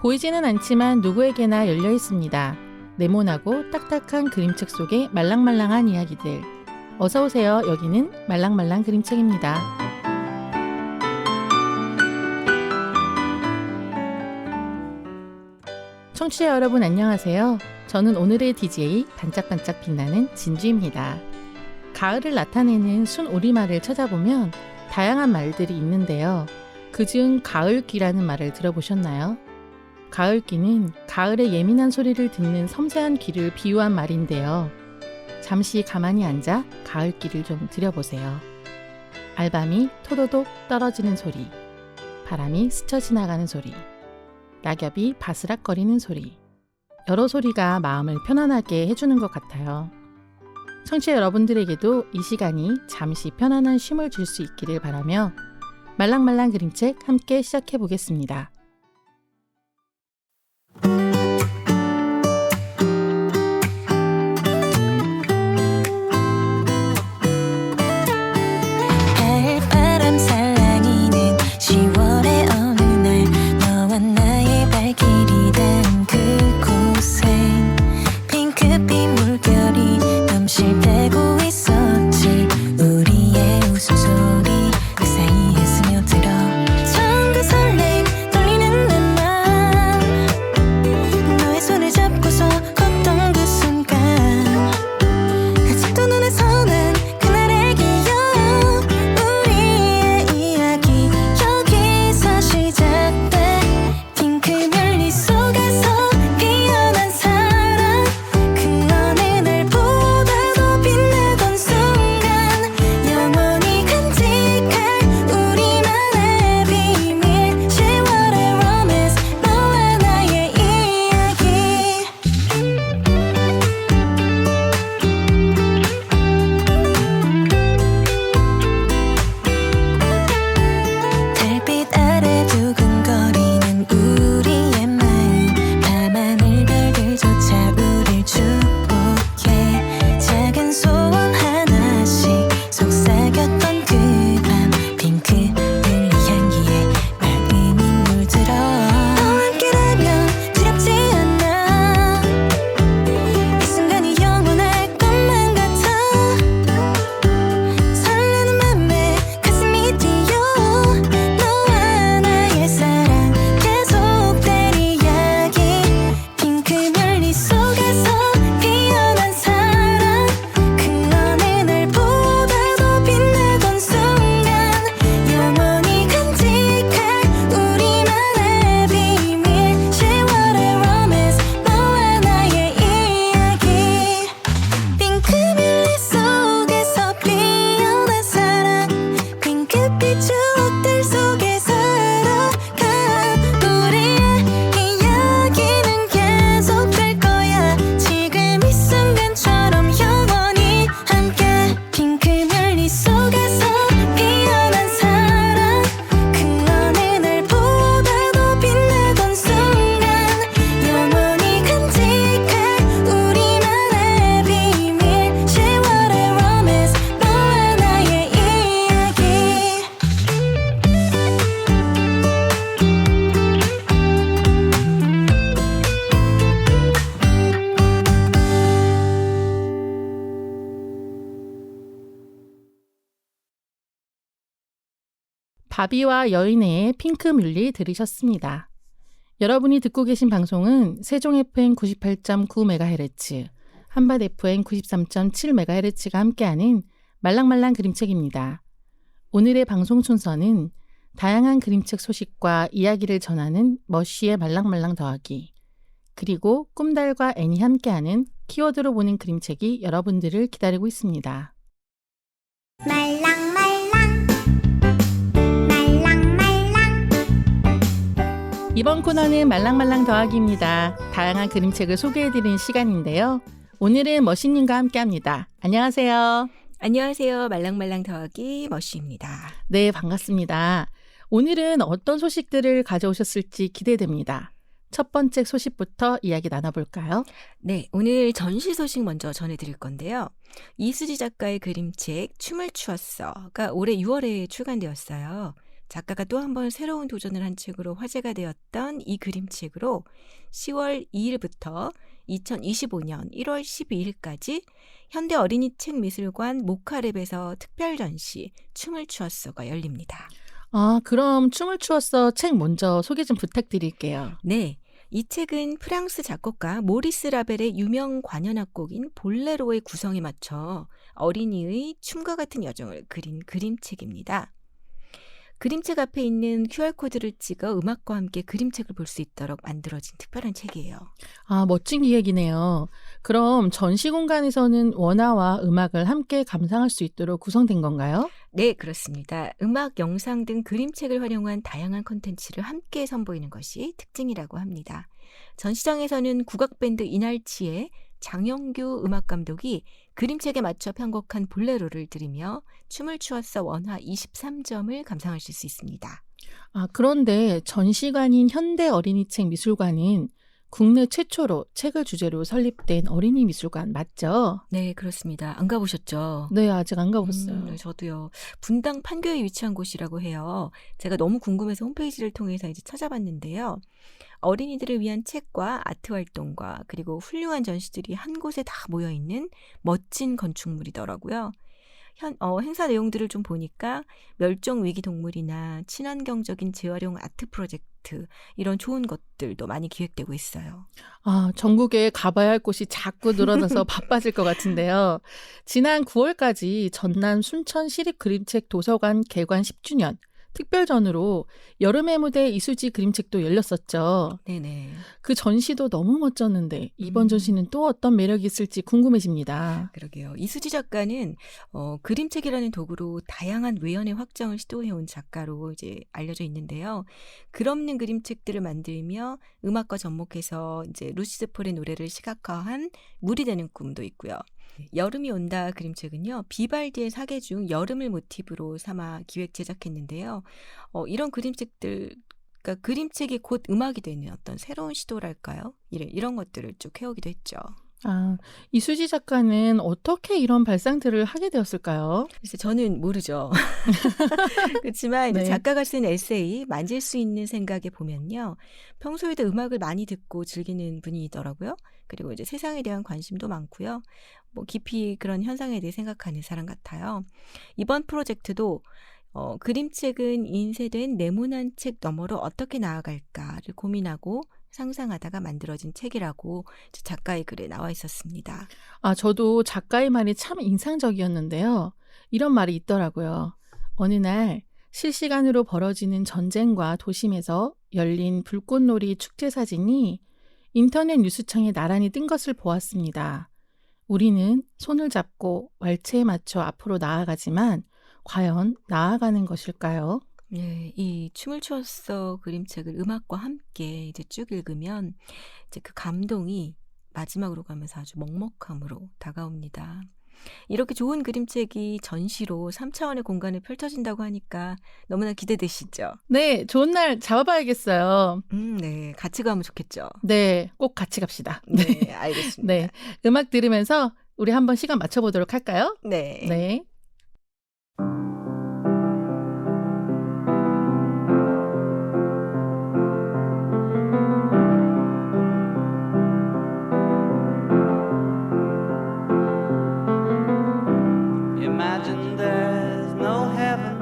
보이지는 않지만 누구에게나 열려 있습니다. 네모나고 딱딱한 그림책 속의 말랑말랑한 이야기들. 어서 오세요. 여기는 말랑말랑 그림책입니다. 청취자 여러분 안녕하세요. 저는 오늘의 DJ 반짝반짝 빛나는 진주입니다. 가을을 나타내는 순우리말을 찾아보면 다양한 말들이 있는데요. 그중 가을귀라는 말을 들어보셨나요? 가을귀는 가을의 예민한 소리를 듣는 섬세한 귀를 비유한 말인데요. 잠시 가만히 앉아 가을귀를 좀 들여보세요. 알밤이 토도독 떨어지는 소리, 바람이 스쳐 지나가는 소리, 낙엽이 바스락거리는 소리. 여러 소리가 마음을 편안하게 해주는 것 같아요. 청취자 여러분들에게도 이 시간이 잠시 편안한 쉼을 줄 수 있기를 바라며 말랑말랑 그림책 함께 시작해 보겠습니다. 가을바람 살랑이는 10월의 어느 날 너와 나의 발길이 닿은 그곳엔 핑크빛 물결이 넘실대고 있었지. 우리의 웃음소리 그 사이에 스며들어 처음과 설렘 떨리는 내 맘. 너의 손을 잡고서 걷던 그 순간 아직도 눈에 선한 그날의 기억. 우리의 이야기 여기서 시작돼. 핑크 뮬리 속에서 피어난 사랑. 그 어느 날보다도 빛나던 순간 영원히 간직할 우리만의 비밀. 10월의 로맨스 너와 나의 이야기. 달빛 아래 두근거리는 우리의 마음. 밤하늘 별들조차 우릴 축복해. 작은 소원 하나씩 속삭였던 그 밤. 핑크 뮬리 향기에 마음이 물들어. 너와 함께라면 두렵지 않아. 이 순간이 영원할 것만 같아. 설레는 맘에 가슴이 뛰어. 너와 나의 사랑 계속될 이야기. 핑크 뮬리 속에서 피어난 사랑. 그 어느 날보다도 빛나던 순간 영원히 간직할 우리만의 비밀. 10월의 로맨스 너와 나의 이야기. 핑크 뮬리 속에서 피어난 사랑. 핑크빛 추억들 속에 살아가. 우리의 이야기는 계속될 거야. 지금 이 순간처럼 영원히 함께. 핑크 뮬리 속에서 피어난 사랑. 그 어느 날보다도 빛나던 순간 영원히 간직할 우리만의 비밀. 10월의 로맨스 너와 나의 이야기. 바비와 여인의 핑크 뮬리 들으셨습니다. 여러분이 듣고 계신 방송은 세종 FM 98.9MHz, 한밭 FM 93.7MHz가 함께하는 말랑말랑 그림책입니다. 오늘의 방송 순서는 다양한 그림책 소식과 이야기를 전하는 머쉬의 말랑말랑 더하기, 그리고 꿈달과 애니 함께하는 키워드로 보는 그림책이 여러분들을 기다리고 있습니다. 말랑말랑 말랑말랑. 이번 코너는 말랑말랑 더하기입니다. 다양한 그림책을 소개해드리는 시간인데요. 오늘은 머신님과 함께합니다. 안녕하세요. 안녕하세요. 말랑말랑 더하기 머쉬입니다. 네, 반갑습니다. 오늘은 어떤 소식들을 가져오셨을지 기대됩니다. 첫 번째 소식부터 이야기 나눠볼까요? 네, 오늘 전시 소식 먼저 전해드릴 건데요. 이수지 작가의 그림책 춤을 추었어가 올해 6월에 출간되었어요. 작가가 또 한 번 새로운 도전을 한 책으로 화제가 되었던 이 그림책으로 10월 2일부터 2025년 1월 12일까지 현대 어린이책 미술관 모카랩에서 특별 전시 춤을 추었어가 열립니다. 아, 그럼 춤을 추었어 책 먼저 소개 좀 부탁드릴게요. 네, 이 책은 프랑스 작곡가 모리스 라벨의 유명 관현악곡인 볼레로의 구성에 맞춰 어린이의 춤과 같은 여정을 그린 그림책입니다. 그림책 앞에 있는 QR코드를 찍어 음악과 함께 그림책을 볼 수 있도록 만들어진 특별한 책이에요. 아, 멋진 기획이네요. 그럼 전시 공간에서는 원화와 음악을 함께 감상할 수 있도록 구성된 건가요? 네, 그렇습니다. 음악, 영상 등 그림책을 활용한 다양한 콘텐츠를 함께 선보이는 것이 특징이라고 합니다. 전시장에서는 국악밴드 이날치의 장영규 음악감독이 그림책에 맞춰 편곡한 볼레로를 들으며 춤을 추었어 원화 23점을 감상하실 수 있습니다. 아, 그런데 전시관인 현대 어린이책 미술관은 국내 최초로 책을 주제로 설립된 어린이 미술관 맞죠? 네, 그렇습니다. 안 가보셨죠? 네, 아직 안 가봤어요. 네, 저도요. 분당 판교에 위치한 곳이라고 해요. 제가 너무 궁금해서 홈페이지를 통해서 이제 찾아봤는데요. 어린이들을 위한 책과 아트 활동과 그리고 훌륭한 전시들이 한 곳에 다 모여 있는 멋진 건축물이더라고요. 행사 내용들을 좀 보니까 멸종 위기 동물이나 친환경적인 재활용 아트 프로젝트 이런 좋은 것들도 많이 기획되고 있어요. 아, 전국에 가봐야 할 곳이 자꾸 늘어나서 바빠질 것 같은데요. 지난 9월까지 전남 순천 시립그림책 도서관 개관 10주년 특별전으로 여름의 무대 이수지 그림책도 열렸었죠. 네네. 그 전시도 너무 멋졌는데 이번 전시는 또 어떤 매력이 있을지 궁금해집니다. 그러게요. 이수지 작가는 그림책이라는 도구로 다양한 외연의 확장을 시도해온 작가로 이제 알려져 있는데요. 글 없는 그림책들을 만들며 음악과 접목해서 이제 루시드 폴의 노래를 시각화한 물이 되는 꿈도 있고요. 여름이 온다 그림책은요. 비발디의 사계 중 여름을 모티브로 삼아 기획 제작했는데요. 이런 그림책들, 그러니까 그림책이 곧 음악이 되는 어떤 새로운 시도랄까요? 이런 것들을 쭉 해오기도 했죠. 아, 이수지 작가는 어떻게 이런 발상들을 하게 되었을까요? 그래서 저는 모르죠. 그렇지만 이제 네. 작가가 쓴 에세이 만질 수 있는 생각에 보면요. 평소에도 음악을 많이 듣고 즐기는 분이더라고요. 그리고 이제 세상에 대한 관심도 많고요. 뭐 깊이 그런 현상에 대해 생각하는 사람 같아요. 이번 프로젝트도 그림책은 인쇄된 네모난 책 너머로 어떻게 나아갈까를 고민하고 상상하다가 만들어진 책이라고 작가의 글에 나와 있었습니다. 아, 저도 작가의 말이 참 인상적이었는데요. 이런 말이 있더라고요. 어느 날 실시간으로 벌어지는 전쟁과 도심에서 열린 불꽃놀이 축제 사진이 인터넷 뉴스창에 나란히 뜬 것을 보았습니다. 우리는 손을 잡고 왈츠에 맞춰 앞으로 나아가지만 과연 나아가는 것일까요? 네, 이 춤을 추었어 그림책을 음악과 함께 이제 쭉 읽으면 이제 그 감동이 마지막으로 가면서 아주 먹먹함으로 다가옵니다. 이렇게 좋은 그림책이 전시로 3차원의 공간에 펼쳐진다고 하니까 너무나 기대되시죠? 네, 좋은 날 잡아봐야겠어요. 네, 같이 가면 좋겠죠? 네, 꼭 같이 갑시다. 네, 알겠습니다. 네, 음악 들으면서 우리 한번 시간 맞춰보도록 할까요? 네. 네. Imagine there's no heaven.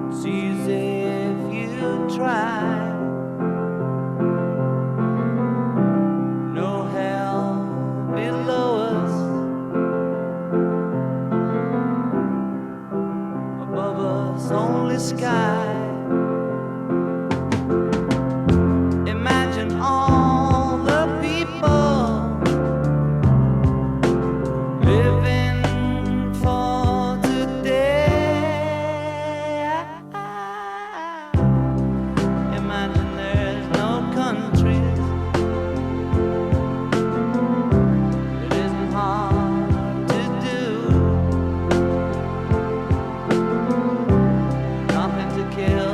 It's easy if you try. No hell below us. Above us, only sky. Imagine all the people living for today. Imagine there's no countries. It isn't hard to do. Nothing to kill.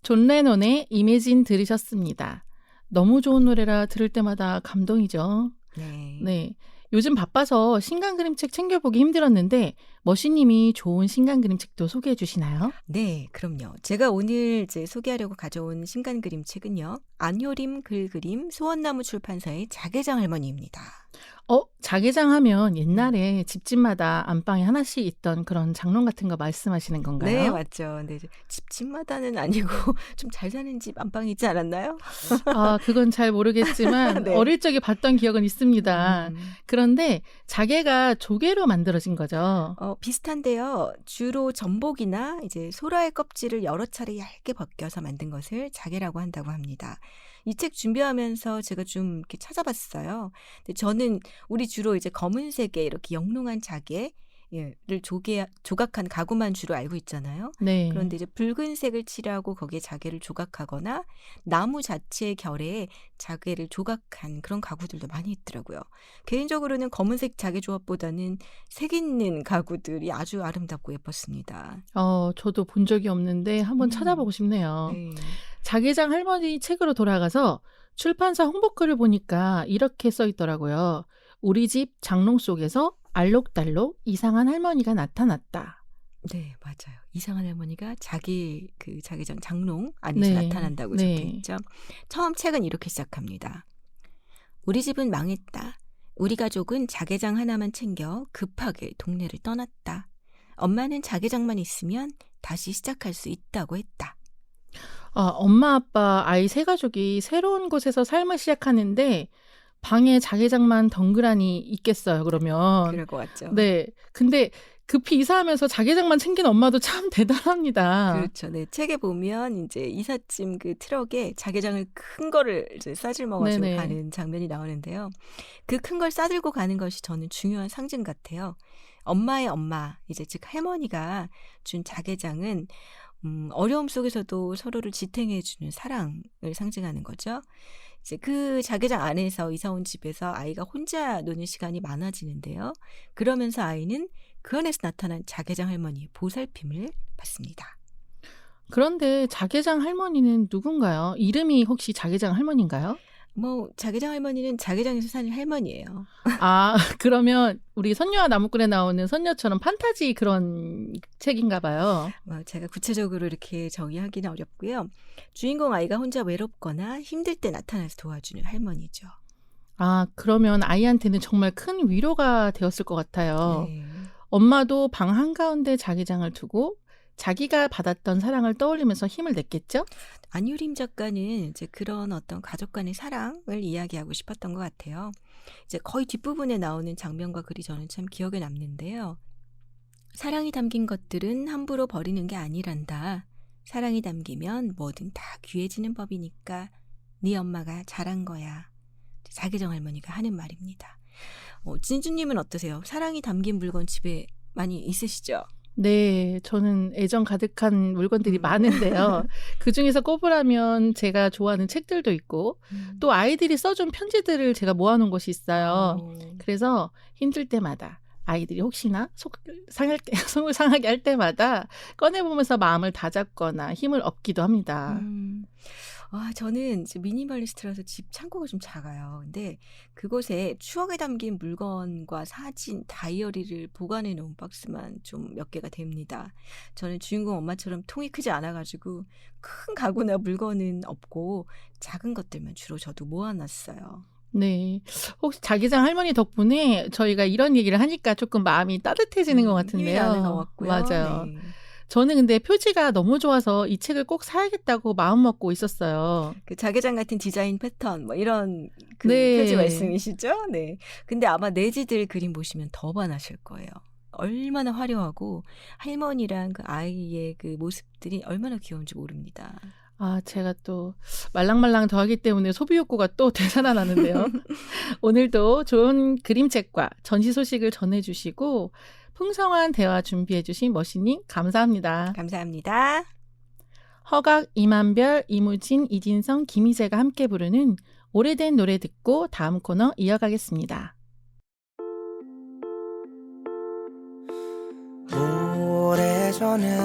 존 레논의 이매진 들으셨습니다. 너무 좋은 노래라 들을 때마다 감동이죠. 네. 네. 요즘 바빠서 신간 그림책 챙겨보기 힘들었는데 머신님이 좋은 신간 그림책도 소개해 주시나요? 네, 그럼요. 제가 오늘 이제 소개하려고 가져온 신간 그림책은요. 안효림 글그림 소원나무 출판사의 자개장 할머니입니다. 자개장 하면 옛날에 집집마다 안방에 하나씩 있던 그런 장롱 같은 거 말씀하시는 건가요? 네, 맞죠. 근데 이제 집집마다는 아니고 좀 잘 사는 집 안방이 있지 않았나요? 아, 그건 잘 모르겠지만 네. 어릴 적에 봤던 기억은 있습니다. 음. 그런데 자개가 조개로 만들어진 거죠. 비슷한데요. 주로 전복이나 이제 소라의 껍질을 여러 차례 얇게 벗겨서 만든 것을 자개라고 한다고 합니다. 이 책 준비하면서 제가 좀 이렇게 찾아봤어요. 근데 저는 우리 주로 이제 검은색의 이렇게 영롱한 자개를 조각한 가구만 주로 알고 있잖아요. 네. 그런데 이제 붉은색을 칠하고 거기에 자개를 조각하거나 나무 자체의 결에 자개를 조각한 그런 가구들도 많이 있더라고요. 개인적으로는 검은색 자개 조합보다는 색 있는 가구들이 아주 아름답고 예뻤습니다. 저도 본 적이 없는데 한번 찾아보고 싶네요. 네. 자개장 할머니 책으로 돌아가서 출판사 홍보글을 보니까 이렇게 써 있더라고요. 우리 집 장롱 속에서 알록달록 이상한 할머니가 나타났다. 네, 맞아요. 이상한 할머니가 자기 그 자개장 장롱 안에서 네. 나타난다고 네. 적혀있죠. 처음 책은 이렇게 시작합니다. 우리 집은 망했다. 우리 가족은 자개장 하나만 챙겨 급하게 동네를 떠났다. 엄마는 자개장만 있으면 다시 시작할 수 있다고 했다. 엄마, 아빠, 아이 세 가족이 새로운 곳에서 삶을 시작하는데 방에 자개장만 덩그라니 있겠어요, 그러면. 그럴 것 같죠. 네. 근데 급히 이사하면서 자개장만 챙긴 엄마도 참 대단합니다. 그렇죠. 네, 책에 보면 이제 이삿짐 그 트럭에 자개장을 큰 거를 이제 싸질먹어가지고 네네. 가는 장면이 나오는데요. 그 큰 걸 싸들고 가는 것이 저는 중요한 상징 같아요. 엄마의 엄마, 이제 즉 할머니가 준 자개장은 어려움 속에서도 서로를 지탱해주는 사랑을 상징하는 거죠. 이제 그 자개장 안에서 이사 온 집에서 아이가 혼자 노는 시간이 많아지는데요. 그러면서 아이는 그 안에서 나타난 자개장 할머니의 보살핌을 받습니다. 그런데 자개장 할머니는 누군가요? 이름이 혹시 자개장 할머니인가요? 자개장 할머니는 자개장에서 사는 할머니예요. 아, 그러면 우리 선녀와 나무꾼에 나오는 선녀처럼 판타지 그런 책인가 봐요. 제가 구체적으로 이렇게 정의하기는 어렵고요. 주인공 아이가 혼자 외롭거나 힘들 때 나타나서 도와주는 할머니죠. 아, 그러면 아이한테는 정말 큰 위로가 되었을 것 같아요. 네. 엄마도 방 한가운데 자개장을 두고 자기가 받았던 사랑을 떠올리면서 힘을 냈겠죠? 안유림 작가는 이제 그런 어떤 가족 간의 사랑을 이야기하고 싶었던 것 같아요. 이제 거의 뒷부분에 나오는 장면과 글이 저는 참 기억에 남는데요. 사랑이 담긴 것들은 함부로 버리는 게 아니란다. 사랑이 담기면 뭐든 다 귀해지는 법이니까 네 엄마가 잘한 거야. 자개장 할머니가 하는 말입니다. 진주님은 어떠세요? 사랑이 담긴 물건 집에 많이 있으시죠? 네, 저는 애정 가득한 물건들이 많은데요. 그중에서 꼽으라면 제가 좋아하는 책들도 있고 또 아이들이 써준 편지들을 제가 모아놓은 곳이 있어요. 그래서 힘들 때마다 아이들이 혹시나 속을 상하게 할 때마다 꺼내보면서 마음을 다잡거나 힘을 얻기도 합니다. 저는 이제 미니멀리스트라서 집 창고가 좀 작아요. 근데 그곳에 추억에 담긴 물건과 사진, 다이어리를 보관해 놓은 박스만 좀 몇 개가 됩니다. 저는 주인공 엄마처럼 통이 크지 않아가지고 큰 가구나 물건은 없고 작은 것들만 주로 저도 모아놨어요. 네. 혹시 자개장 할머니 덕분에 저희가 이런 얘기를 하니까 조금 마음이 따뜻해지는 것 같은데요. 힘이 나는 것 같고요. 맞아요. 네. 저는 근데 표지가 너무 좋아서 이 책을 꼭 사야겠다고 마음먹고 있었어요. 그 자개장 같은 디자인 패턴 이런 그 네. 표지 말씀이시죠? 네. 근데 아마 내지들 그림 보시면 더 반하실 거예요. 얼마나 화려하고 할머니랑 그 아이의 그 모습들이 얼마나 귀여운지 모릅니다. 아, 제가 또 말랑말랑 더하기 때문에 소비 욕구가 또 되살아나는데요. 오늘도 좋은 그림책과 전시 소식을 전해주시고 풍성한 대화 준비해주신 머신님 감사합니다. 감사합니다. 허각, 이만별, 이무진, 이진성, 김희재가 함께 부르는 오래된 노래 듣고 다음 코너 이어가겠습니다. 오래전에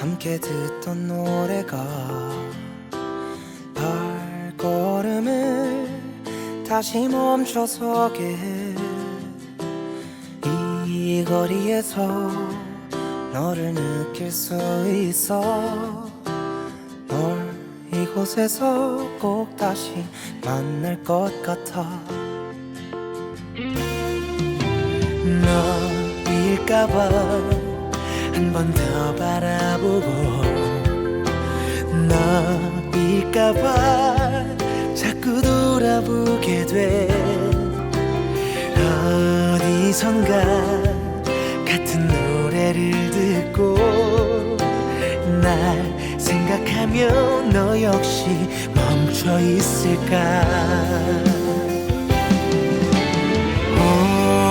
함께 듣던 노래가 발걸음을 다시 멈춰서게 해. 이 거리에서 너를 느낄 수 있어. 널 이곳에서 꼭 다시 만날 것 같아. 너일까봐 한 번 더 바라보고, 너일까봐 자꾸 돌아보게 돼. 어디선가 같은 노래를 듣고 날 생각하며 너 역시 멈춰 있을까.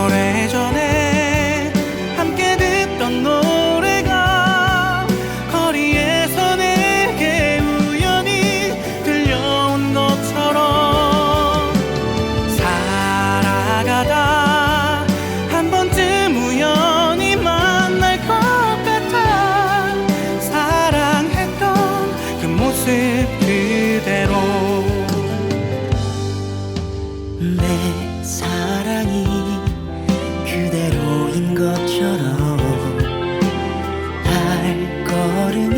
오래전에 함께 듣던 노래가 거리에서 내게 우연히 들려온 것처럼 살아가다 한 번쯤 우연히 만날 것 같아. 사랑했던 그 모습 그대로. 내 사랑이 그대로인 것처럼 발걸음이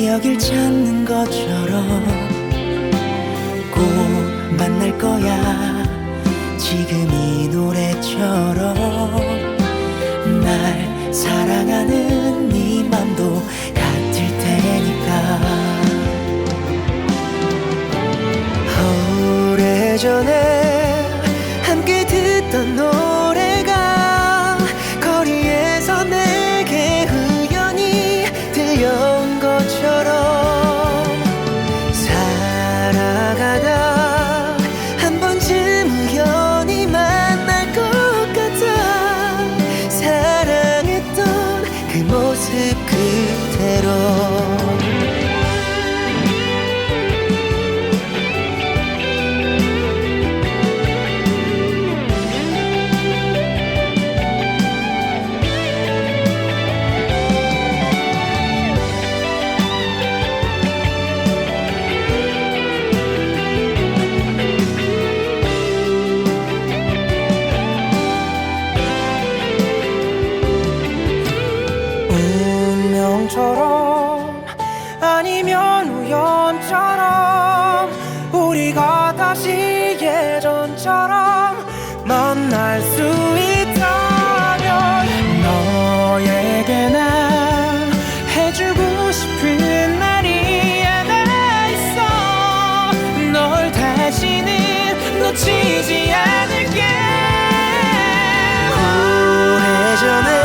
여길 찾는 것처럼 꼭 만날 거야. 지금 이 노래처럼 날 사랑하는 네 맘도 같을 테니까. 오래전에 함께 듣던 노래가 거리에서 내게 우연히 들려온 것처럼 살아가다 한 번쯤 우연히 만날 것 같아. 사랑했던 그 모습 그대로. 운명처럼 아니면 우연처럼 우리가 다시 예전처럼 만날 수 있다면 너에게 난 해주고 싶은 말이 하나 있어. 널 다시는 놓치지 않을게. 오래전에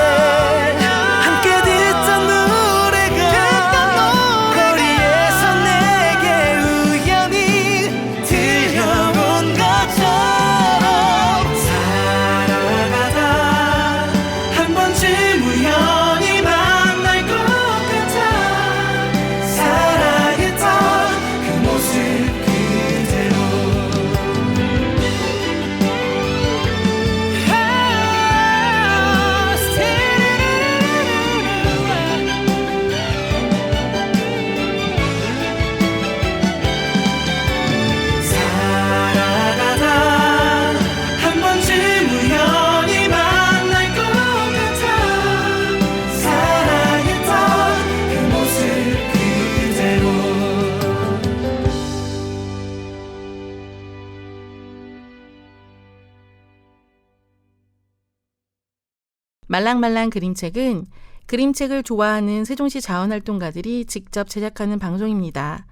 말랑말랑 그림책은 그림책을 좋아하는 세종시 자원활동가들이 직접 제작하는 방송입니다.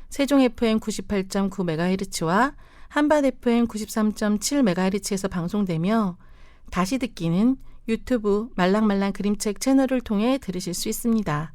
세종 FM 98.9MHz와 한밭 FM 93.7MHz에서 방송되며 다시 듣기는 유튜브 말랑말랑 그림책 채널을 통해 들으실 수 있습니다.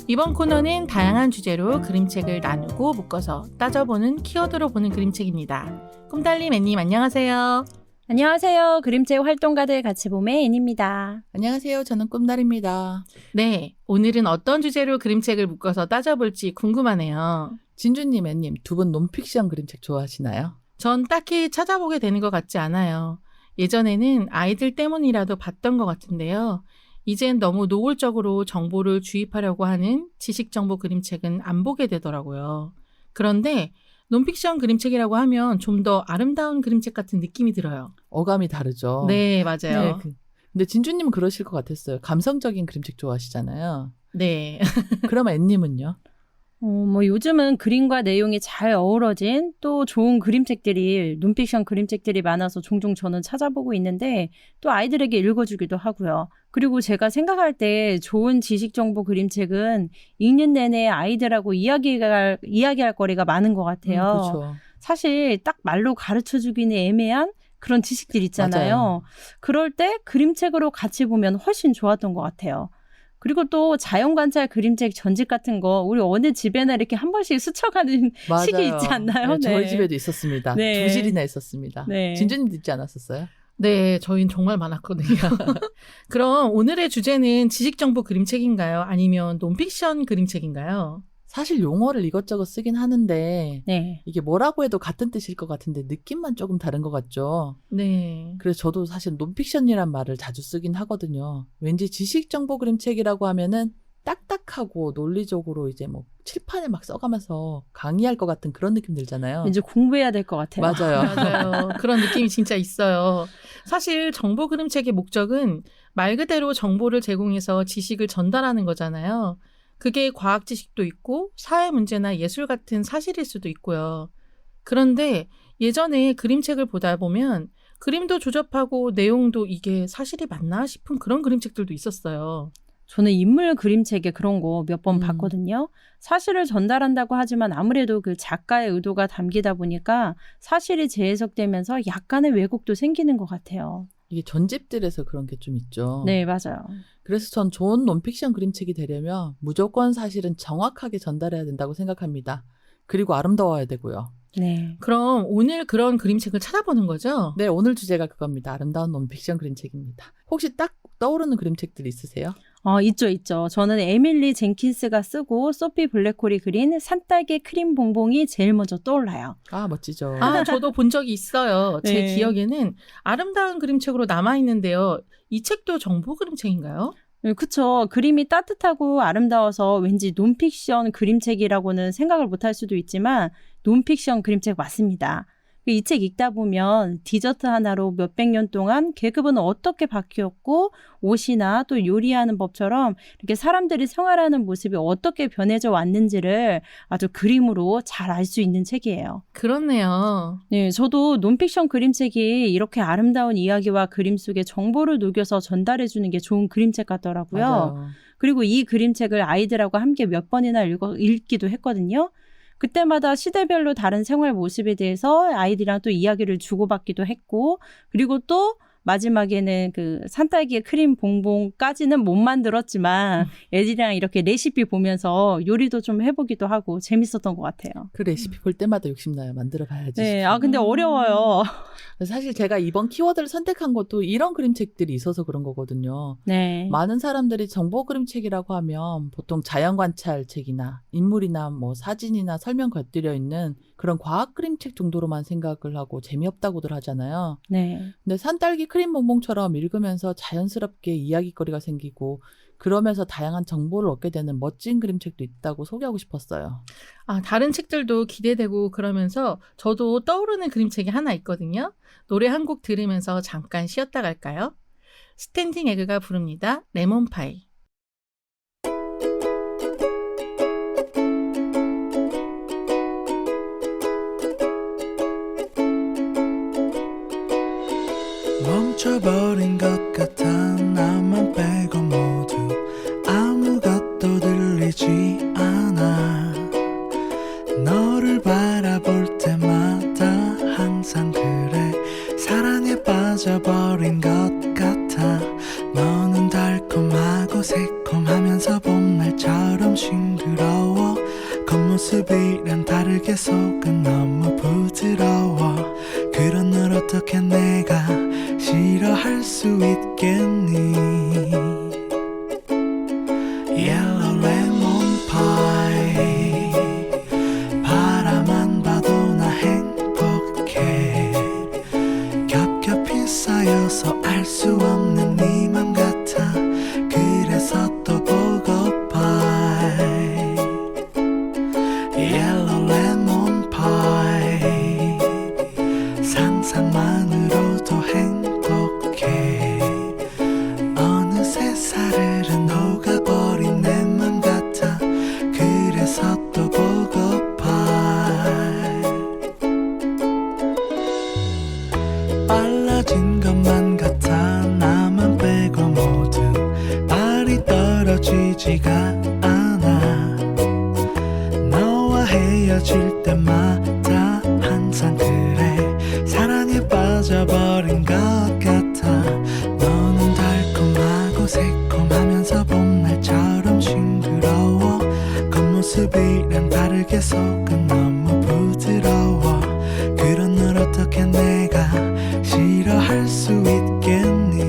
이번 코너는 다양한 주제로 그림책을 나누고 묶어서 따져보는 키워드로 보는 그림책입니다. 꿈달리 매님 안녕하세요. 안녕하세요. 그림책 활동가들 같이 봄의 앤입니다. 안녕하세요. 저는 꿈달입니다. 네, 오늘은 어떤 주제로 그림책을 묶어서 따져볼지 궁금하네요. 진주님, 앤님 두 분 논픽션 그림책 좋아하시나요? 전 딱히 찾아보게 되는 것 같지 않아요. 예전에는 아이들 때문이라도 봤던 것 같은데요. 이젠 너무 노골적으로 정보를 주입하려고 하는 지식정보 그림책은 안 보게 되더라고요. 그런데 논픽션 그림책이라고 하면 좀 더 아름다운 그림책 같은 느낌이 들어요. 어감이 다르죠. 네, 맞아요. 근데 진주님은 그러실 것 같았어요. 감성적인 그림책 좋아하시잖아요. 네. 그럼 앤님은요? 뭐 요즘은 그림과 내용이 잘 어우러진 또 좋은 그림책들이 논픽션 그림책들이 많아서 종종 저는 찾아보고 있는데 또 아이들에게 읽어주기도 하고요. 그리고 제가 생각할 때 좋은 지식정보 그림책은 읽는 내내 아이들하고 이야기할 거리가 많은 것 같아요. 그렇죠. 사실 딱 말로 가르쳐주기는 애매한 그런 지식들 있잖아요. 맞아요. 그럴 때 그림책으로 같이 보면 훨씬 좋았던 것 같아요. 그리고 또 자연관찰 그림책 전집 같은 거 우리 어느 집에나 이렇게 한 번씩 스쳐가는 맞아요. 시기 있지 않나요? 네, 저희 집에도 있었습니다. 네. 2질이나 있었습니다. 네. 진주님도 있지 않았었어요? 네, 저희는 정말 많았거든요. 그럼 오늘의 주제는 지식정보 그림책인가요? 아니면 논픽션 그림책인가요? 사실 용어를 이것저것 쓰긴 하는데 네. 이게 뭐라고 해도 같은 뜻일 것 같은데 느낌만 조금 다른 것 같죠. 네. 그래서 저도 사실 논픽션이란 말을 자주 쓰긴 하거든요. 왠지 지식정보 그림책이라고 하면은 딱딱하고 논리적으로 이제 뭐 칠판에 막 써가면서 강의할 것 같은 그런 느낌 들잖아요. 이제 공부해야 될 것 같아요. 맞아요. 맞아요. 그런 느낌이 진짜 있어요. 사실 정보 그림책의 목적은 말 그대로 정보를 제공해서 지식을 전달하는 거잖아요. 그게 과학 지식도 있고 사회 문제나 예술 같은 사실일 수도 있고요. 그런데 예전에 그림책을 보다 보면 그림도 조잡하고 내용도 이게 사실이 맞나 싶은 그런 그림책들도 있었어요. 저는 인물 그림책에 그런 거 몇 번 음. 봤거든요. 사실을 전달한다고 하지만 아무래도 그 작가의 의도가 담기다 보니까 사실이 재해석되면서 약간의 왜곡도 생기는 것 같아요. 이게 전집들에서 그런 게 좀 있죠. 네, 맞아요. 그래서 전 좋은 논픽션 그림책이 되려면 무조건 사실은 정확하게 전달해야 된다고 생각합니다. 그리고 아름다워야 되고요. 네. 그럼 오늘 그런 그림책을 찾아보는 거죠? 네, 오늘 주제가 그겁니다. 아름다운 논픽션 그림책입니다. 혹시 딱 떠오르는 그림책들 있으세요? 있죠. 저는 에밀리 젠킨스가 쓰고 소피 블랙홀이 그린 산딸기 크림 봉봉이 제일 먼저 떠올라요. 아, 멋지죠. 저도 본 적이 있어요. 제 네. 기억에는 아름다운 그림책으로 남아있는데요. 이 책도 정보 그림책인가요? 네, 그쵸. 그림이 따뜻하고 아름다워서 왠지 논픽션 그림책이라고는 생각을 못할 수도 있지만 논픽션 그림책 맞습니다. 이 책 읽다 보면 디저트 하나로 몇백 년 동안 계급은 어떻게 바뀌었고 옷이나 또 요리하는 법처럼 이렇게 사람들이 생활하는 모습이 어떻게 변해져 왔는지를 아주 그림으로 잘 알 수 있는 책이에요. 그렇네요. 네, 저도 논픽션 그림책이 이렇게 아름다운 이야기와 그림 속에 정보를 녹여서 전달해 주는 게 좋은 그림책 같더라고요. 맞아요. 그리고 이 그림책을 아이들하고 함께 몇 번이나 읽기도 했거든요. 그때마다 시대별로 다른 생활 모습에 대해서 아이들이랑 또 이야기를 주고받기도 했고, 그리고 또 마지막에는 그 산딸기의 크림 봉봉까지는 못 만들었지만 애들이랑 이렇게 레시피 보면서 요리도 좀 해보기도 하고 재밌었던 것 같아요. 그 레시피 볼 때마다 욕심나요. 만들어 봐야지. 네, 근데 어려워요. 사실 제가 이번 키워드를 선택한 것도 이런 그림책들이 있어서 그런 거거든요. 네. 많은 사람들이 정보 그림책이라고 하면 보통 자연 관찰 책이나 인물이나 뭐 사진이나 설명 곁들여 있는 그런 과학 그림책 정도로만 생각을 하고 재미없다고들 하잖아요. 네. 근데 산딸기 크림 봉봉처럼 읽으면서 자연스럽게 이야기거리가 생기고 그러면서 다양한 정보를 얻게 되는 멋진 그림책도 있다고 소개하고 싶었어요. 다른 책들도 기대되고 그러면서 저도 떠오르는 그림책이 하나 있거든요. 노래 한 곡 들으면서 잠깐 쉬었다 갈까요? 스탠딩 에그가 부릅니다. 레몬파이. 멈춰버린 것 같아 나만 빼고 모두 아무것도 들리지 않아 너를 바라볼 때마다 항상 그래 사랑에 빠져버린 것 같아 너는 달콤하고 새콤하면서 봄날처럼 싱그러워 겉모습이랑 다르게 속은 너무 부드러워 그런 널 어떻게 내가 싫어할 수 있겠니 Yellow lemon pie 바라만 봐도 나 행복해 겹겹이 쌓여 보이지가 않아 너와 헤어질 때마다 항상 그래 사랑에 빠져버린 것 같아 너는 달콤하고 새콤하면서 봄날처럼 싱그러워 겉모습이랑 다르게 속은 너무 부드러워 그런 널 어떻게 내가 싫어할 수 있겠니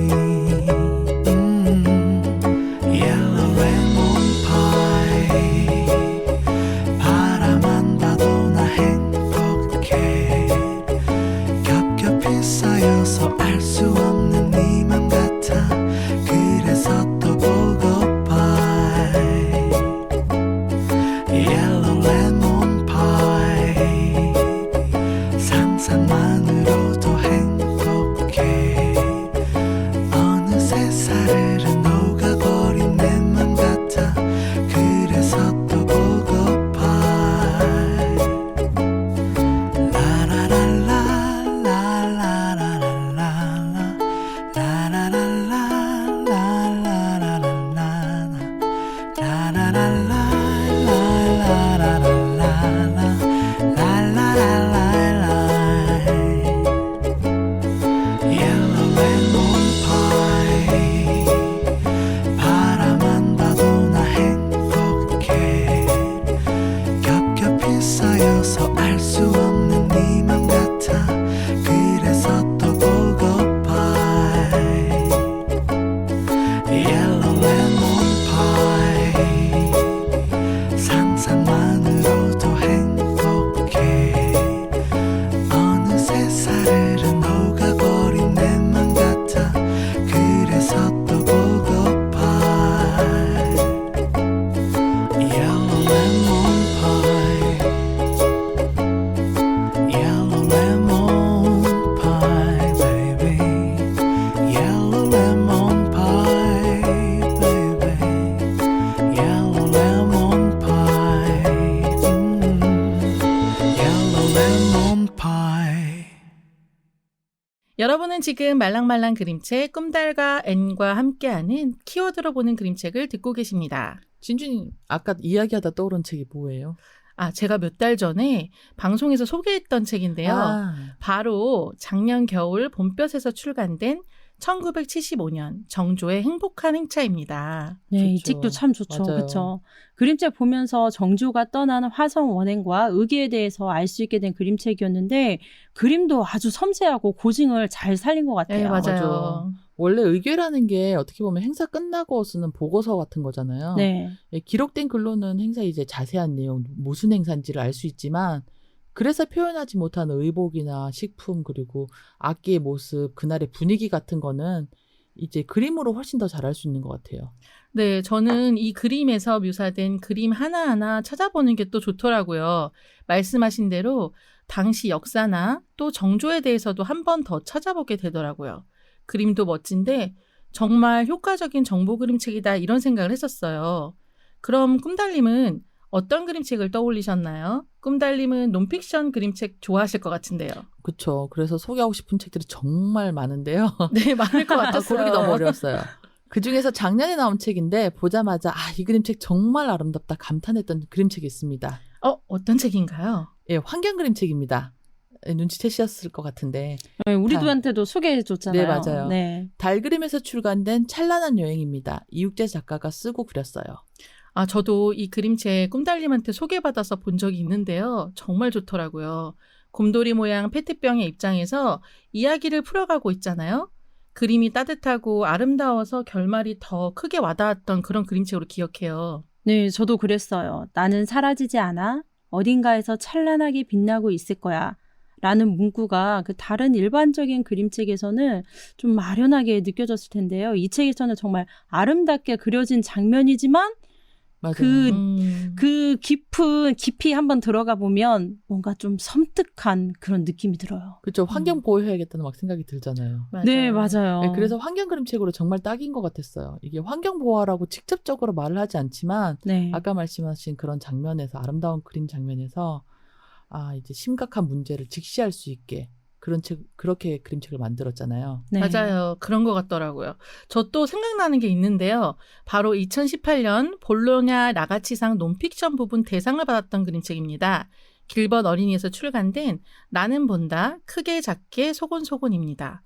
Yellow lemon pie 바라만 봐도 나 행복해 겹겹이 쌓여서 알 수 없는 네 맘 같아 그래서 또 보고파 Yellow lemon pie 상상만으로도 행복해 어느새 사르르 녹아버린 내 맘 같아 그래서 또 보고파 Yellow lemon pie 바라만 봐도 나 행복해 겹겹이 쌓여서 알 수 없는 네 맘 같아 그래서 또 보고파 Yellow lemon pie 상상만으로도 행복해 어느새 사르르 녹아버린 내 맘 같아 그래서 또 보고파 Yellow lemon pie Yellow lemon pie baby Yellow lemon pie baby Yellow lemon pie Yellow lemon pie 여러분은 지금 말랑말랑 그림책 꿈달과 앤과 함께하는 키워드로 보는 그림책을 듣고 계십니다. 진주님 아까 이야기하다 떠오른 책이 뭐예요? 아, 제가 몇 달 전에 방송에서 소개했던 책인데요. 아, 바로 작년 겨울 봄볕에서 출간된 1975년 정조의 행복한 행차입니다. 네, 이 좋죠. 책도 참 좋죠. 맞아요. 그렇죠. 그림책 보면서 정조가 떠난 화성 원행과 의기에 대해서 알 수 있게 된 그림책이었는데 그림도 아주 섬세하고 고증을 잘 살린 것 같아요. 네, 맞아요. 맞아. 원래 의궤라는 게 어떻게 보면 행사 끝나고 쓰는 보고서 같은 거잖아요. 네. 예, 기록된 글로는 행사 이제 자세한 내용, 무슨 행사인지를 알 수 있지만 그래서 표현하지 못한 의복이나 식품 그리고 악기의 모습, 그날의 분위기 같은 거는 이제 그림으로 훨씬 더 잘할 수 있는 것 같아요. 네, 저는 이 그림에서 묘사된 그림 하나하나 찾아보는 게 또 좋더라고요. 말씀하신 대로 당시 역사나 또 정조에 대해서도 한 번 더 찾아보게 되더라고요. 그림도 멋진데 정말 효과적인 정보 그림책이다 이런 생각을 했었어요. 그럼 꿈달님은 어떤 그림책을 떠올리셨나요? 꿈달님은 논픽션 그림책 좋아하실 것 같은데요. 그렇죠. 그래서 소개하고 싶은 책들이 정말 많은데요. 네, 많을 것 아, 같았어요. 고르기 너무 어려웠어요. 그중에서 작년에 나온 책인데 보자마자 이 그림책 정말 아름답다 감탄했던 그림책이 있습니다. 어떤 책인가요? 예, 환경 그림책입니다. 눈치채셨을 것 같은데 네, 우리들한테도 소개해줬잖아요. 네, 맞아요. 네. 달그림에서 출간된 찬란한 여행입니다. 이육재 작가가 쓰고 그렸어요. 아, 저도 이 그림책 꿈달님한테 소개받아서 본 적이 있는데요. 정말 좋더라고요. 곰돌이 모양 페트병의 입장에서 이야기를 풀어가고 있잖아요. 그림이 따뜻하고 아름다워서 결말이 더 크게 와닿았던 그런 그림책으로 기억해요. 네, 저도 그랬어요. 나는 사라지지 않아. 어딘가에서 찬란하게 빛나고 있을 거야. 라는 문구가 그 다른 일반적인 그림책에서는 좀 아련하게 느껴졌을 텐데요. 이 책에서는 정말 아름답게 그려진 장면이지만 맞아요. 그 깊이 한번 들어가 보면 뭔가 좀 섬뜩한 그런 느낌이 들어요. 그렇죠. 환경 보호해야겠다는 막 생각이 들잖아요. 맞아요. 네, 맞아요. 네, 그래서 환경 그림책으로 정말 딱인 것 같았어요. 이게 환경 보호라고 직접적으로 말을 하지 않지만 네. 아까 말씀하신 그런 장면에서 아름다운 그림 장면에서 이제 심각한 문제를 직시할 수 있게 그렇게 그림책을 만들었잖아요. 네. 맞아요. 그런 것 같더라고요. 저 또 생각나는 게 있는데요. 바로 2018년 볼로냐 라가치상 논픽션 부분 대상을 받았던 그림책입니다. 길벗 어린이에서 출간된 나는 본다 크게 작게 소곤소곤입니다.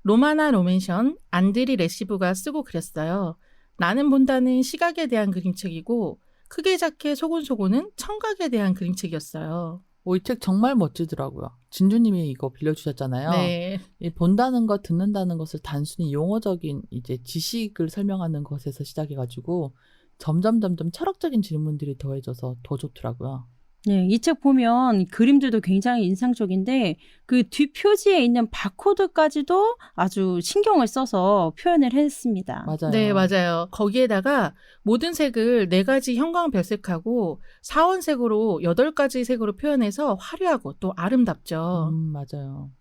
로마나 로멘션 안드리 레시브가 쓰고 그렸어요. 나는 본다는 시각에 대한 그림책이고 크게 작게 소곤소곤은 청각에 대한 그림책이었어요. 이 책 정말 멋지더라고요. 진주님이 이거 빌려주셨잖아요. 네. 이 본다는 것, 듣는다는 것을 단순히 용어적인 이제 지식을 설명하는 것에서 시작해가지고 점점 철학적인 질문들이 더해져서 더 좋더라고요. 네, 이 책 보면 그림들도 굉장히 인상적인데 그 뒷표지에 있는 바코드까지도 아주 신경을 써서 표현을 했습니다. 맞아요. 네, 맞아요. 거기에다가 모든 색을 4가지 형광별색하고 사원색으로 8가지 색으로 표현해서 화려하고 또 아름답죠. 맞아요.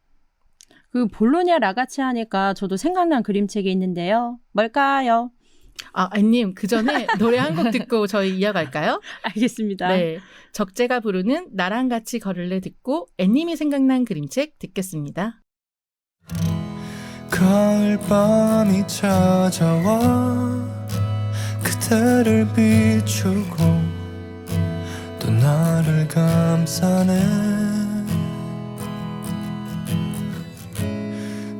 그 볼로냐 라가치 하니까 저도 생각난 그림책이 있는데요. 뭘까요? 아, 앤님, 그 전에 노래 한 곡 듣고 저희 이어갈까요? 알겠습니다. 네. 적재가 부르는 나랑 같이 걸을래 듣고 앤님이 생각난 그림책 듣겠습니다. 가을밤이 찾아와 그대를 비추고 또 나를 감싸네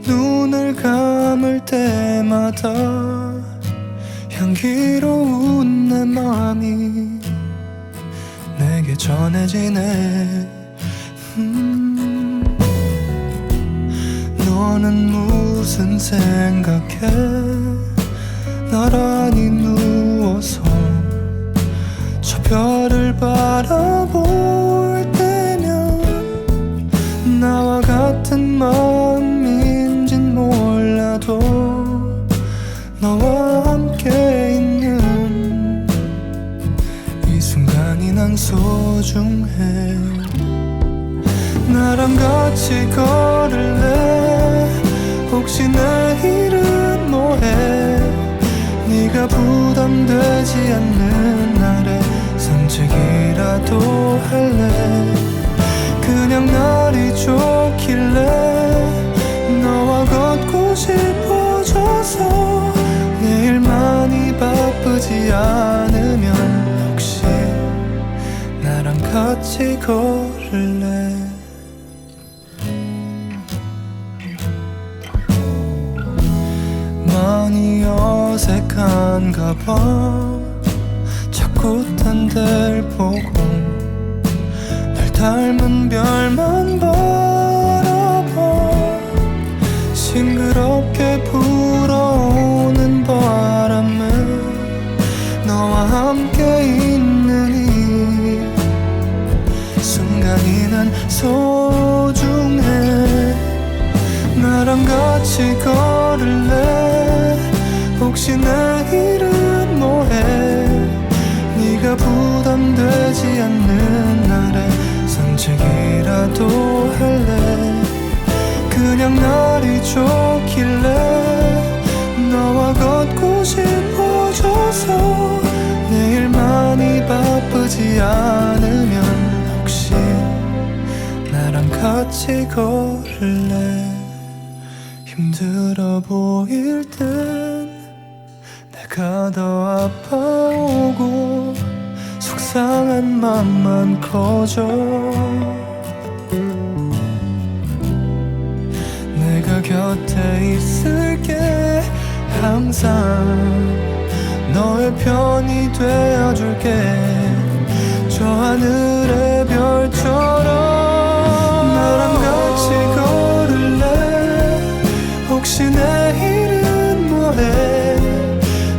눈을 감을 때마다 향기로운 내 맘이 내게 전해지네 너는 무슨 생각해 나란히 누워서 저 별을 바라볼 때면 나와 같은 마음인진 몰라도 너와 함께 있는 이 순간이 난 소중해 나랑 같이 걸을래 혹시 내일은 뭐해 네가 부담되지 않는 날에 산책이라도 할래 그냥 날이 좋길래 너와 걷고 싶어져서 내일 많이 바쁘지 않으면 혹시 나랑 같이 걸을래 많이 어색한가 봐 자꾸 딴 데를 보고 날 닮은 별만 바라봐 싱그럽게 불어오는 바람에 너와 함께 있는 이 순간이 난 소중해 나랑 같이 걸을래 혹시 내일은 뭐해 네가 부담되지 않는 날에 산책이라도 할래 그냥 날이 좋길래 너와 걷고 싶어져서 내일 많이 바쁘지 않으면 혹시 나랑 같이 걸을래 힘들어 보일 땐 내가 더 아파오고 속상한 맘만 커져 내가 곁에 있을게 항상 너의 편이 되어줄게 저 하늘의 별처럼 나랑 같이 걸을래 혹시 내일은 뭐해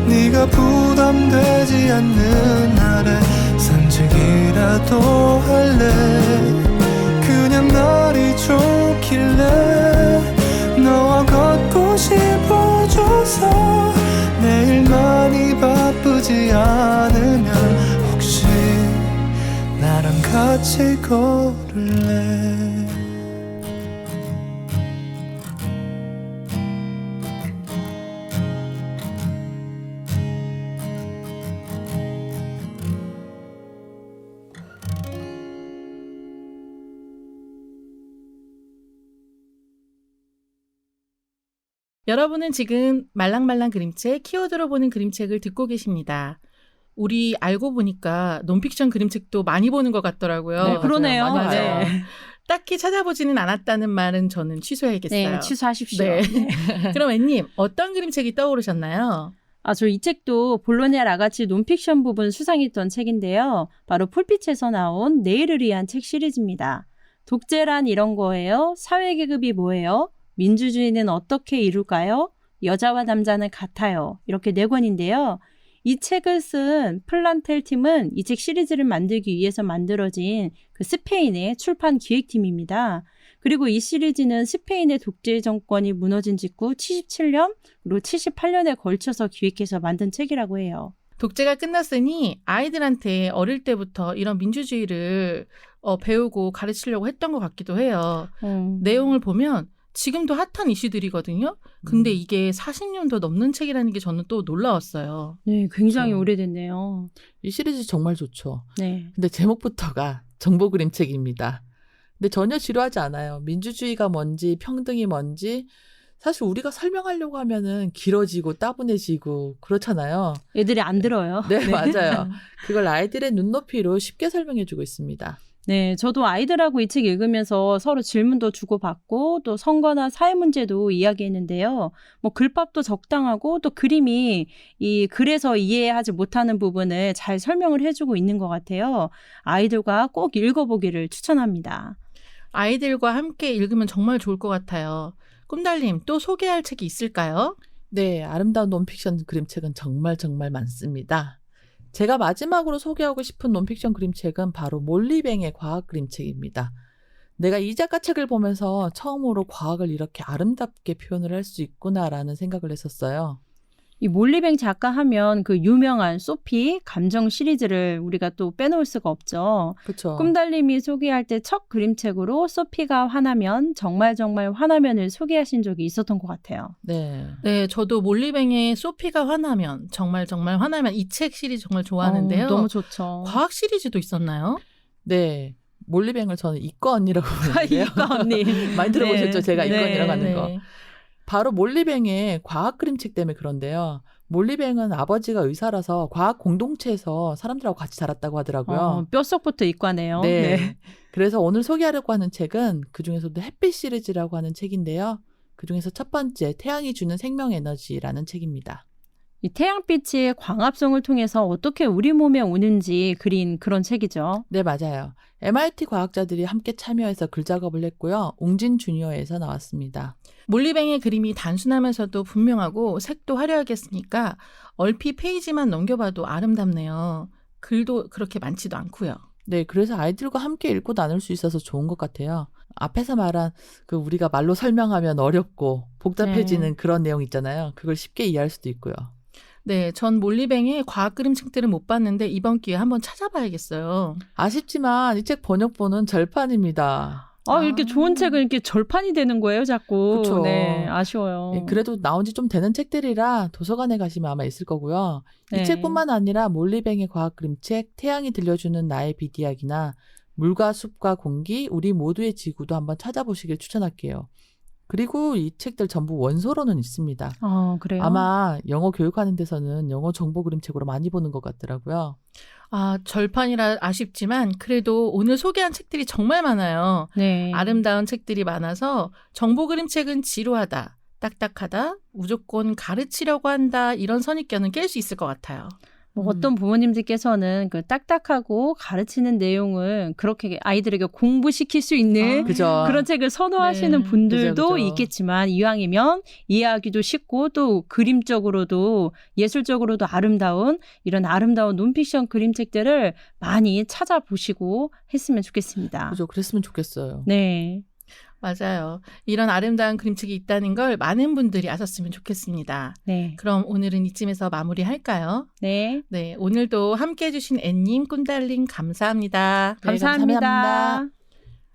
네가 부담되지 않는 날에 산책이라도 할래 그냥 날이 좋길래 너와 걷고 싶어져서 내일 많이 바쁘지 않으면 혹시 나랑 같이 걸을래 여러분은 지금 말랑말랑 그림책 키워드로 보는 그림책을 듣고 계십니다. 우리 알고 보니까 논픽션 그림책도 많이 보는 것 같더라고요. 네, 그러네요. 많이 봐요. 네. 딱히 찾아보지는 않았다는 말은 저는 취소해야겠어요. 네, 취소하십시오. 네. 그럼 앤님 어떤 그림책이 떠오르셨나요? 저 이 책도 볼로냐 라가치 논픽션 부분 수상했던 책인데요. 바로 풀빛에서 나온 내일을 위한 책 시리즈입니다. 독재란 이런 거예요? 사회계급이 뭐예요? 민주주의는 어떻게 이룰까요? 여자와 남자는 같아요. 이렇게 4권인데요. 이 책을 쓴 플란텔 팀은 이 책 시리즈를 만들기 위해서 만들어진 그 스페인의 출판 기획팀입니다. 그리고 이 시리즈는 스페인의 독재 정권이 무너진 직후 77년 그리고 78년에 걸쳐서 기획해서 만든 책이라고 해요. 독재가 끝났으니 아이들한테 어릴 때부터 이런 민주주의를 배우고 가르치려고 했던 것 같기도 해요. 내용을 보면 지금도 핫한 이슈들이거든요. 근데 이게 40년도 넘는 책이라는 게 저는 또 놀라웠어요. 네, 굉장히 그렇죠. 오래됐네요. 이 시리즈 정말 좋죠. 네. 근데 제목부터가 정보 그림책입니다. 근데 전혀 지루하지 않아요. 민주주의가 뭔지 평등이 뭔지 사실 우리가 설명하려고 하면은 길어지고 따분해지고 그렇잖아요. 애들이 안 들어요. 네, 맞아요. 그걸 아이들의 눈높이로 쉽게 설명해주고 있습니다. 네, 저도 아이들하고 이 책 읽으면서 서로 질문도 주고받고 또 선거나 사회 문제도 이야기했는데요. 뭐 글밥도 적당하고 또 그림이 이 글에서 이해하지 못하는 부분을 잘 설명을 해주고 있는 것 같아요. 아이들과 꼭 읽어보기를 추천합니다. 아이들과 함께 읽으면 정말 좋을 것 같아요. 꿈달님 또 소개할 책이 있을까요? 네, 아름다운 논픽션 그림책은 정말 많습니다. 제가 마지막으로 소개하고 싶은 논픽션 그림책은 바로 몰리뱅의 과학 그림책입니다. 내가 이 작가 책을 보면서 처음으로 과학을 이렇게 아름답게 표현을 할 수 있구나라는 생각을 했었어요. 이 몰리뱅 작가 하면 그 유명한 소피 감정 시리즈를 우리가 또 빼놓을 수가 없죠. 그렇죠. 꿈달님이 소개할 때 첫 그림책으로 소피가 화나면 정말 화나면을 소개하신 적이 있었던 것 같아요. 네. 네, 저도 몰리뱅의 소피가 화나면 정말 화나면 이 책 시리즈 정말 좋아하는데요. 너무 좋죠. 과학 시리즈도 있었나요? 네. 몰리뱅을 저는 이과 언니라고 부르는데요. 이과 언니. 많이 들어보셨죠? 네. 제가 이과 네. 언니라고 하는 네. 거. 바로 몰리뱅의 과학 그림책 때문에 그런데요. 몰리뱅은 아버지가 의사라서 과학 공동체에서 사람들하고 같이 자랐다고 하더라고요. 뼛속부터 이과네요. 네. 그래서 오늘 소개하려고 하는 책은 그중에서도 햇빛 시리즈라고 하는 책인데요. 그중에서 첫 번째 태양이 주는 생명 에너지라는 책입니다. 이 태양빛이 광합성을 통해서 어떻게 우리 몸에 오는지 그린 그런 책이죠. 네, 맞아요. MIT 과학자들이 함께 참여해서 글 작업을 했고요. 웅진 주니어에서 나왔습니다. 몰리뱅의 그림이 단순하면서도 분명하고 색도 화려하게 쓰니까 얼핏 페이지만 넘겨봐도 아름답네요. 글도 그렇게 많지도 않고요. 네, 그래서 아이들과 함께 읽고 나눌 수 있어서 좋은 것 같아요. 앞에서 말한 그 우리가 말로 설명하면 어렵고 복잡해지는 그런 내용 있잖아요. 그걸 쉽게 이해할 수도 있고요. 네, 전 몰리뱅의 과학 그림책들은 못 봤는데 이번 기회에 한번 찾아봐야겠어요. 아쉽지만 이 책 번역본은 절판입니다. 이렇게 좋은 책은 이렇게 절판이 되는 거예요, 자꾸. 그쵸. 네, 아쉬워요. 예, 그래도 나온 지 좀 되는 책들이라 도서관에 가시면 아마 있을 거고요. 네. 이 책뿐만 아니라 몰리뱅의 과학 그림책, 태양이 들려주는 나의 빛 이야기나 물과 숲과 공기, 우리 모두의 지구도 한번 찾아보시길 추천할게요. 그리고 이 책들 전부 원서로는 있습니다. 그래요? 아마 영어 교육하는 데서는 영어 정보 그림책으로 많이 보는 것 같더라고요. 절판이라 아쉽지만 그래도 오늘 소개한 책들이 정말 많아요. 네. 아름다운 책들이 많아서 정보 그림책은 지루하다, 딱딱하다, 무조건 가르치려고 한다 이런 선입견은 깰 수 있을 것 같아요. 어떤 부모님들께서는 그 딱딱하고 가르치는 내용을 그렇게 아이들에게 공부시킬 수 있는 그죠? 그런 책을 선호하시는 네. 분들도 그죠. 있겠지만 이왕이면 이해하기도 쉽고 또 그림적으로도 예술적으로도 아름다운 이런 아름다운 논픽션 그림책들을 많이 찾아보시고 했으면 좋겠습니다. 그죠? 그랬으면 좋겠어요. 네. 맞아요. 이런 아름다운 그림책이 있다는 걸 많은 분들이 아셨으면 좋겠습니다. 네. 그럼 오늘은 이쯤에서 마무리할까요? 네. 네, 오늘도 함께해 주신 앤님, 꾼달님 감사합니다. 네, 감사합니다. 감사합니다.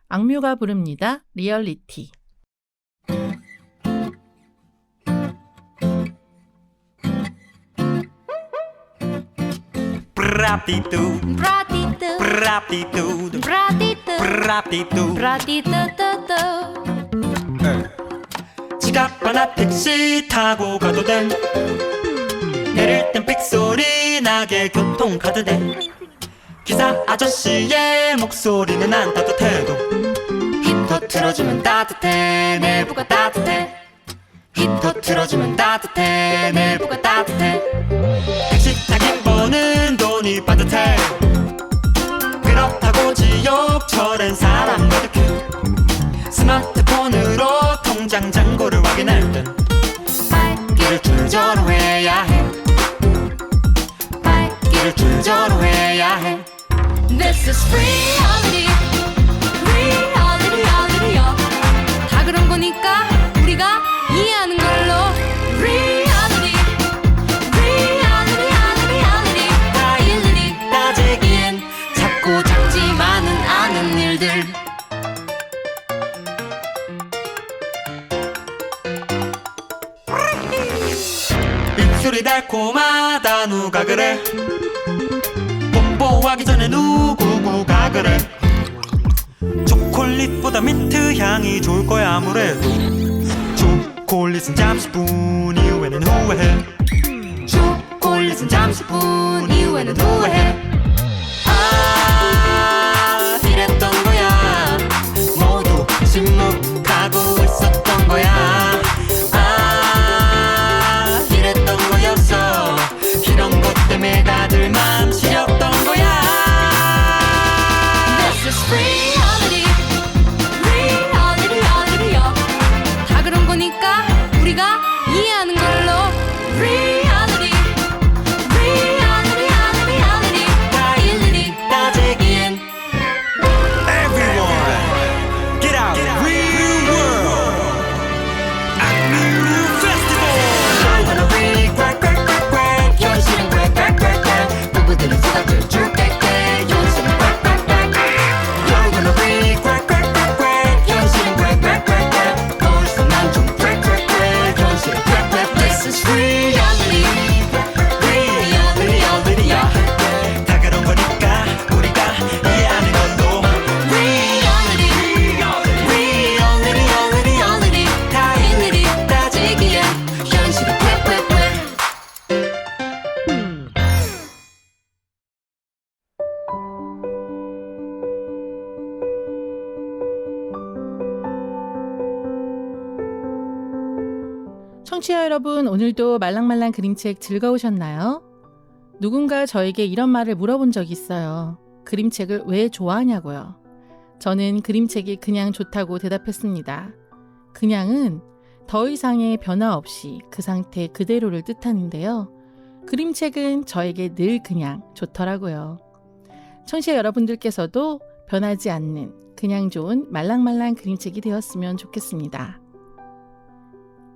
악뮤가 부릅니다. 리얼리티. Pratitu, Pratitu, pratitu, pratitu, pratitu. pratitu, 지갑하나 택시 타고 가도 돼. 내릴 땐 삑소리 나게 교통카드 돼. 기사 아저씨의 목소리는 안 따뜻해도 히터 틀어주면 따뜻해. 내부가 따뜻해. 히터 틀어주면 따뜻해. 내부가 따뜻해. 택시 타긴 버는 돈이 빠듯해. 그렇다고 지옥철엔 사람 가득해. 스마트폰으로 통장 잔고를 확인할 땐 발길을 줄저로 해야 해. 발길을 줄저로 해야 해. This is reality, reality, reality요. 다 그런 거니까 우리가 이해하는 걸로. Reality, reality, reality. 다 일일이 따지기엔 작고 작지만은 않은 일들. 입술이 달콤하다 누가 그래. 뽀뽀하기 전에 누구가 그래. 초콜릿보다 민트 향이 좋을 거야 아무래도. 초콜릿은 잠시뿐 이후에는 후회해. 초콜릿은 잠시뿐 이후에는 후회해. 아 이랬던 거야. 모두 침묵하고 있었던 거야. 아 이랬던 거였어. 이런 것 때문에 다들 맘 시렸던 거야. This is reality, reality, reality요. 다 그런 거니까 우리가 이해하는 걸로. Reality, reality, reality. 다 일일이 따지기엔 Everyone get out real world. 악뮤 페스티벌. 영원한 위 quack quack quack quack. 현실은 quack quack quack quack. 부부들은 쏟아져 줄 quack. 현실은 quack quack quack. 영원한 위 quack quack quack quack. 현실은 quack quack quack quack. 벌써 난 좀 quack quack quack. 현실은 quack quack quack. This is reality, reality, reality야. 다 그런 거니까 우리가 이해하는 걸로. Reality, reality, reality, reality. 다 일일이 따지기엔 현실은 quack quack quack. 청취자 여러분, 오늘도 말랑말랑 그림책 즐거우셨나요? 누군가 저에게 이런 말을 물어본 적이 있어요. 그림책을 왜 좋아하냐고요. 저는 그림책이 그냥 좋다고 대답했습니다. 그냥은 더 이상의 변화 없이 그 상태 그대로를 뜻하는데요. 그림책은 저에게 늘 그냥 좋더라고요. 청취자 여러분들께서도 변하지 않는 그냥 좋은 말랑말랑 그림책이 되었으면 좋겠습니다.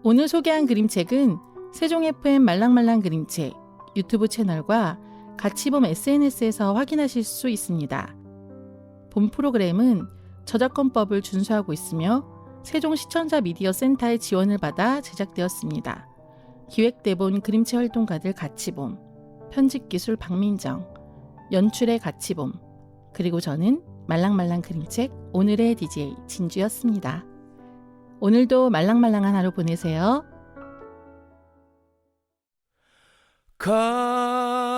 오늘 소개한 그림책은 세종 FM 말랑말랑 그림책 유튜브 채널과 가치범 SNS에서 확인하실 수 있습니다. 본 프로그램은 저작권법을 준수하고 있으며 세종 시청자 미디어 센터의 지원을 받아 제작되었습니다. 기획대본 그림체 활동가들 가치범, 편집기술 박민정, 연출의 가치범, 그리고 저는 말랑말랑 그림책 오늘의 DJ 진주였습니다. 오늘도 말랑말랑한 하루 보내세요.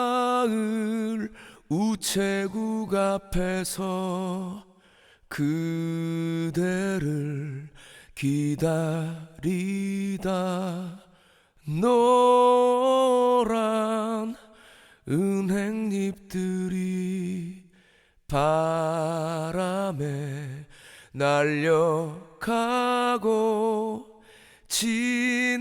가을 우체국 앞에서 그대를 기다리다 노란 은행잎들이 바람에 날려가고 지나는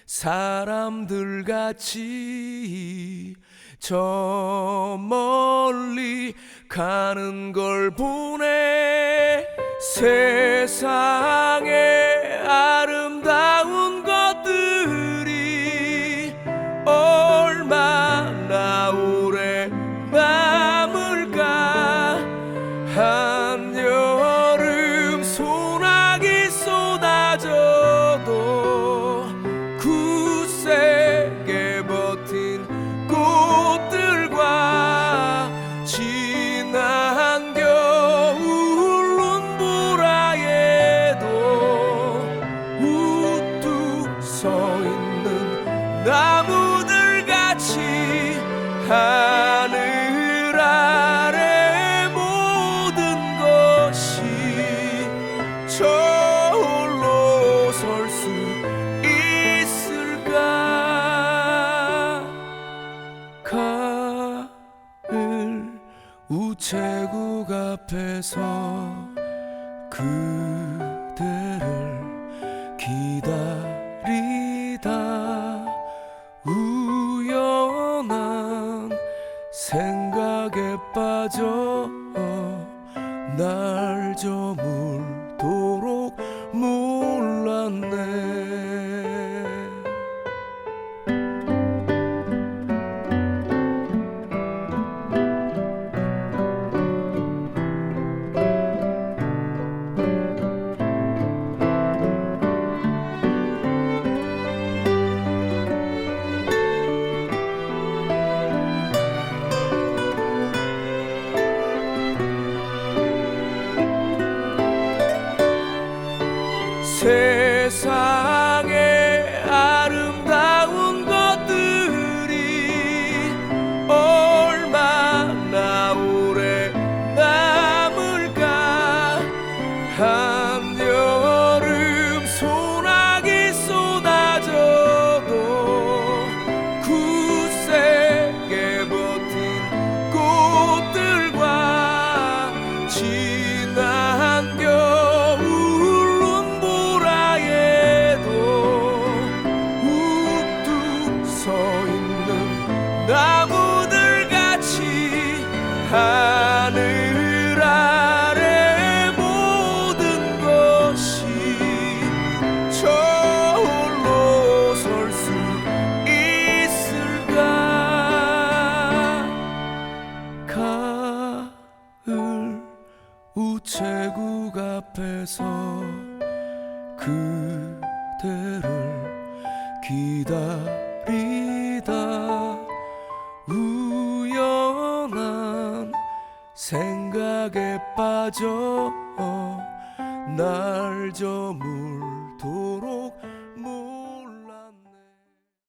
사람들 같이 저 멀리 가는 걸 보네. 세상에 아름다운 것들이 얼마나 오래 남을까. 한여름 소나기 쏟아져도 굳세게 버틴 꽃들과 지난 겨울 눈보라에도 나무들 같이 하늘 아래 모든 것이 저 홀로 설 수 있을까. 가을 우체국 앞에서 그대를 기다리다 우연한 생각에 빠져 날 저물도록 몰랐네. 세상에 아름다운 것들이 얼마나 오래 남을까. 한여름 소나기 쏟아져도 굳세게 버틴 꽃들과 지난 겨울 눈보라에도 우뚝 서 있는 나무들 같이 하늘 아래 모든 것이 저 홀로 설 수 있을까. 가을 우체국 앞에서 그대를 기다리다 우연한 생각에 빠져 날 저물